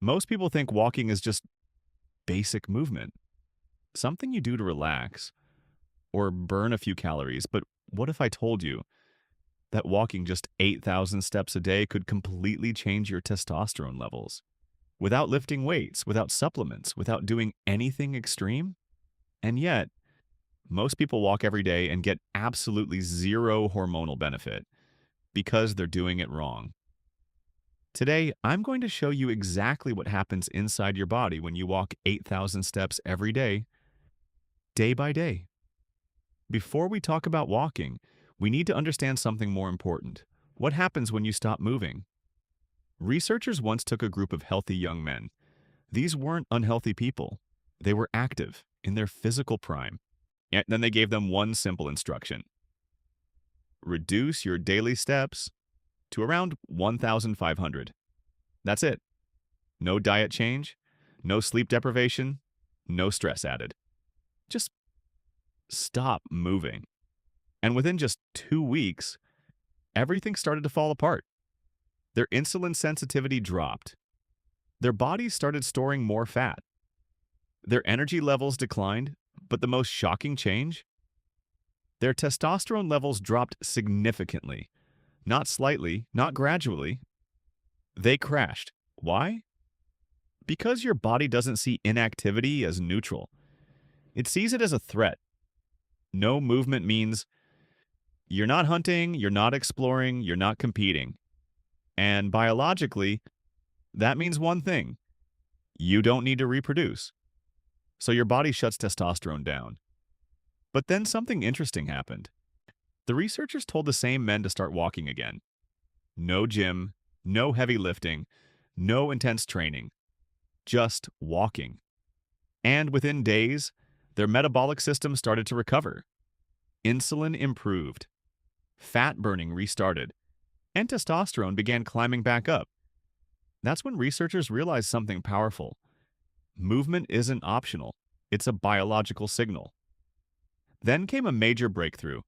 Most people think walking is just basic movement, something you do to relax or burn a few calories. But what if I told you that walking just 8,000 steps a day could completely change your testosterone levels without lifting weights, without supplements, without doing anything extreme? And yet, most people walk every day and get absolutely zero hormonal benefit because they're doing it wrong. Today, I'm going to show you exactly what happens inside your body when you walk 8,000 steps every day by day. Before we talk about walking, we need to understand something more important. What happens when you stop moving? Researchers once took a group of healthy young men. These weren't unhealthy people. They were active, in their physical prime. And then they gave them one simple instruction. Reduce your daily steps to around 1,500. That's it. No diet change, no sleep deprivation, no stress added. Just stop moving. And within just 2 weeks, everything started to fall apart. Their insulin sensitivity dropped. Their bodies started storing more fat. Their energy levels declined, but the most shocking change? Their testosterone levels dropped significantly. Not slightly, not gradually. They crashed. Why? Because your body doesn't see inactivity as neutral. It sees it as a threat. No movement means you're not hunting, you're not exploring, you're not competing. And biologically, that means one thing. You don't need to reproduce. So your body shuts testosterone down. But then something interesting happened. The researchers told the same men to start walking again. No gym, no heavy lifting, no intense training. Just walking. And within days, their metabolic system started to recover. Insulin improved. Fat burning restarted. And testosterone began climbing back up. That's when researchers realized something powerful. Movement isn't optional. It's a biological signal. Then came a major breakthrough.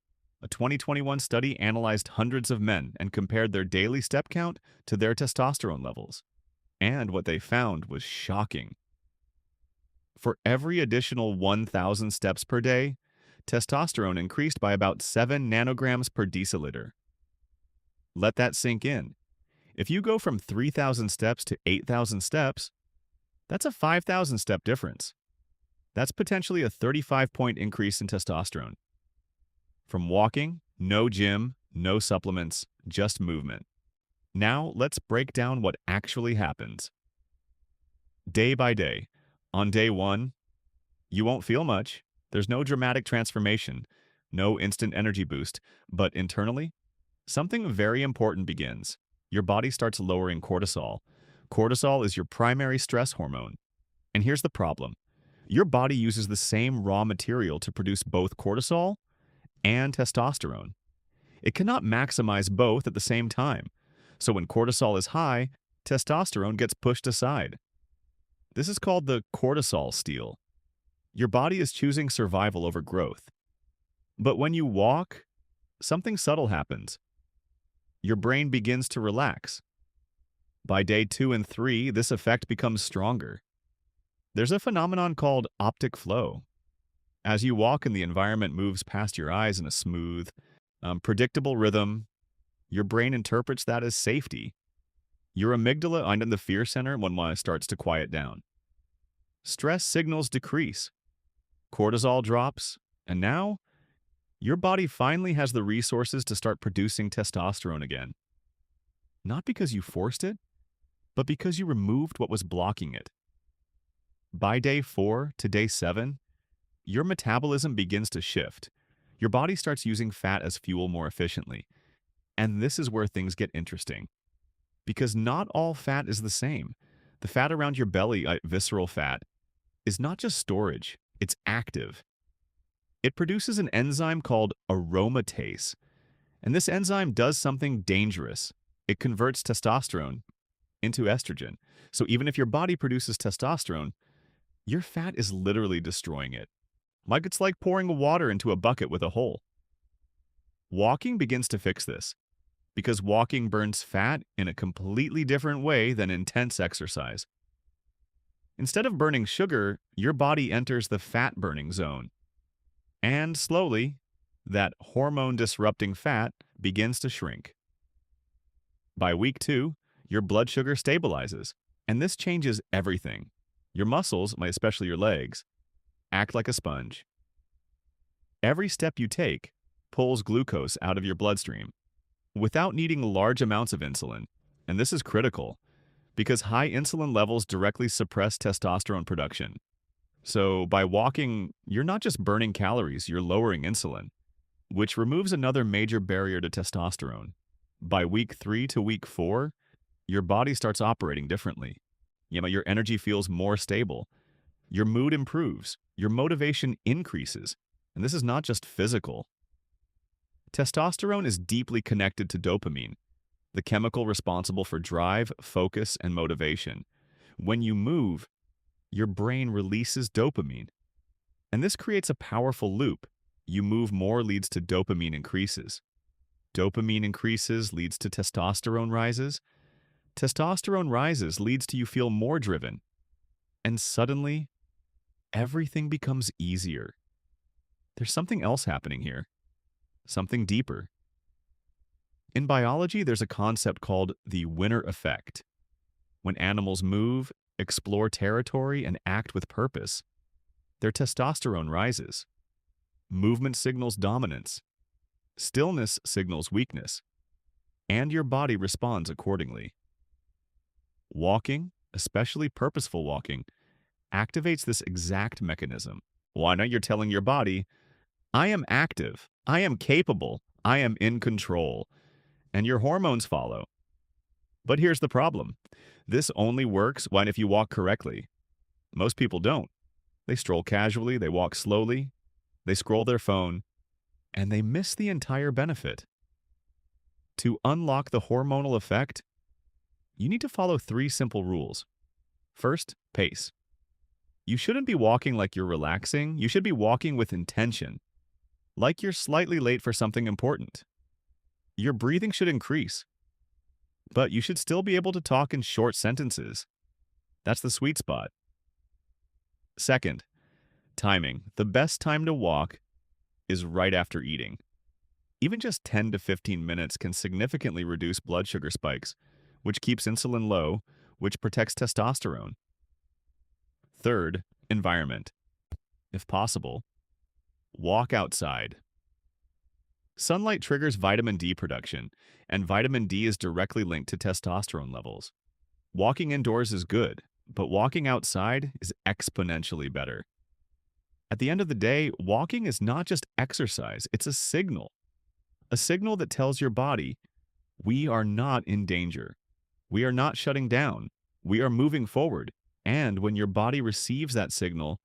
A 2021 study analyzed hundreds of men and compared their daily step count to their testosterone levels. And what they found was shocking. For every additional 1,000 steps per day, testosterone increased by about 7 nanograms per deciliter. Let that sink in. If you go from 3,000 steps to 8,000 steps, that's a 5,000 step difference. That's potentially a 35-point increase in testosterone. From walking, no gym, no supplements, just movement. Now let's break down what actually happens. Day by day. On day 1, you won't feel much. There's no dramatic transformation, no instant energy boost, but internally, something very important begins. Your body starts lowering cortisol. Cortisol is your primary stress hormone. And here's the problem. Your body uses the same raw material to produce both cortisol and testosterone. It cannot maximize both at the same time. So when cortisol is high, testosterone gets pushed aside. This is called the cortisol steal. Your body is choosing survival over growth. But when you walk, something subtle happens. Your brain begins to relax. By day 2 and 3, this effect becomes stronger. There's a phenomenon called optic flow. As you walk and the environment moves past your eyes in a smooth, predictable rhythm, your brain interprets that as safety. Your amygdala and the fear center one starts to quiet down. Stress signals decrease. Cortisol drops, and now your body finally has the resources to start producing testosterone again. Not because you forced it, but because you removed what was blocking it. By day 4 to day 7, your metabolism begins to shift. Your body starts using fat as fuel more efficiently. And this is where things get interesting. Because not all fat is the same. The fat around your belly, visceral fat, is not just storage, it's active. It produces an enzyme called aromatase. And this enzyme does something dangerous. It converts testosterone into estrogen. So even if your body produces testosterone, your fat is literally destroying it. Like it's like pouring water into a bucket with a hole. Walking begins to fix this, because walking burns fat in a completely different way than intense exercise. Instead of burning sugar, your body enters the fat-burning zone. And slowly, that hormone-disrupting fat begins to shrink. By week 2, your blood sugar stabilizes, and this changes everything. Your muscles, especially your legs, act like a sponge. Every step you take pulls glucose out of your bloodstream without needing large amounts of insulin. And this is critical because high insulin levels directly suppress testosterone production. So by walking, you're not just burning calories, you're lowering insulin, which removes another major barrier to testosterone. By week 3 to week 4, your body starts operating differently. Your energy feels more stable. Your mood improves. Your motivation increases. And this is not just physical. Testosterone is deeply connected to dopamine, the chemical responsible for drive, focus, and motivation. When you move, your brain releases dopamine. And this creates a powerful loop. You move more leads to dopamine increases. Dopamine increases leads to testosterone rises. Testosterone rises leads to you feel more driven. And suddenly, everything becomes easier. There's something else happening here. Something deeper. In biology, there's a concept called the winner effect. When animals move, explore territory, and act with purpose, their testosterone rises. Movement signals dominance. Stillness signals weakness. And your body responds accordingly. Walking, especially purposeful walking, activates this exact mechanism. Why not? You're telling your body, I am active, I am capable, I am in control, and your hormones follow. But here's the problem. This only works if you walk correctly. Most people don't. They stroll casually, they walk slowly, they scroll their phone, and they miss the entire benefit. To unlock the hormonal effect, you need to follow 3 simple rules. First, pace. You shouldn't be walking like you're relaxing. You should be walking with intention, like you're slightly late for something important. Your breathing should increase, but you should still be able to talk in short sentences. That's the sweet spot. Second, timing. The best time to walk is right after eating. Even just 10 to 15 minutes can significantly reduce blood sugar spikes, which keeps insulin low, which protects testosterone. Third, environment. If possible, walk outside. Sunlight triggers vitamin D production, and vitamin D is directly linked to testosterone levels. Walking indoors is good, but walking outside is exponentially better. At the end of the day, walking is not just exercise, it's a signal. A signal that tells your body, we are not in danger. We are not shutting down. We are moving forward. And when your body receives that signal,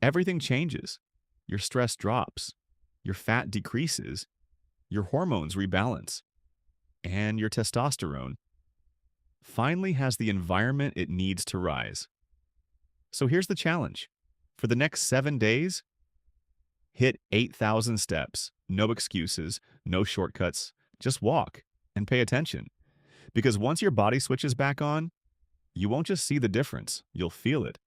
everything changes. Your stress drops, your fat decreases, your hormones rebalance, and your testosterone finally has the environment it needs to rise. So here's the challenge. For the next 7 days, hit 8,000 steps. No excuses, no shortcuts. Just walk and pay attention. Because once your body switches back on, you won't just see the difference, you'll feel it.